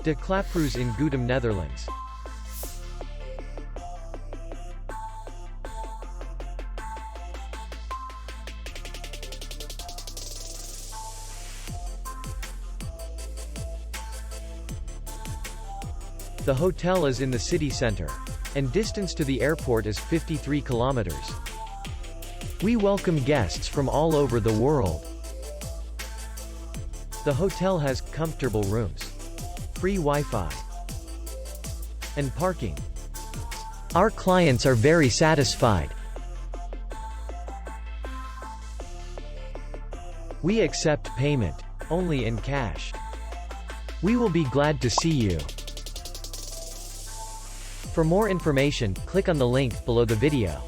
De Klaproos in Goutum, Netherlands. The hotel is in the city center, and distance to the airport is 53 kilometers. We welcome guests from all over the world. The hotel has comfortable rooms, free Wi-Fi, and parking. Our clients are very satisfied. We accept payment only in cash. We will be glad to see you. For more information, click on the link below the video.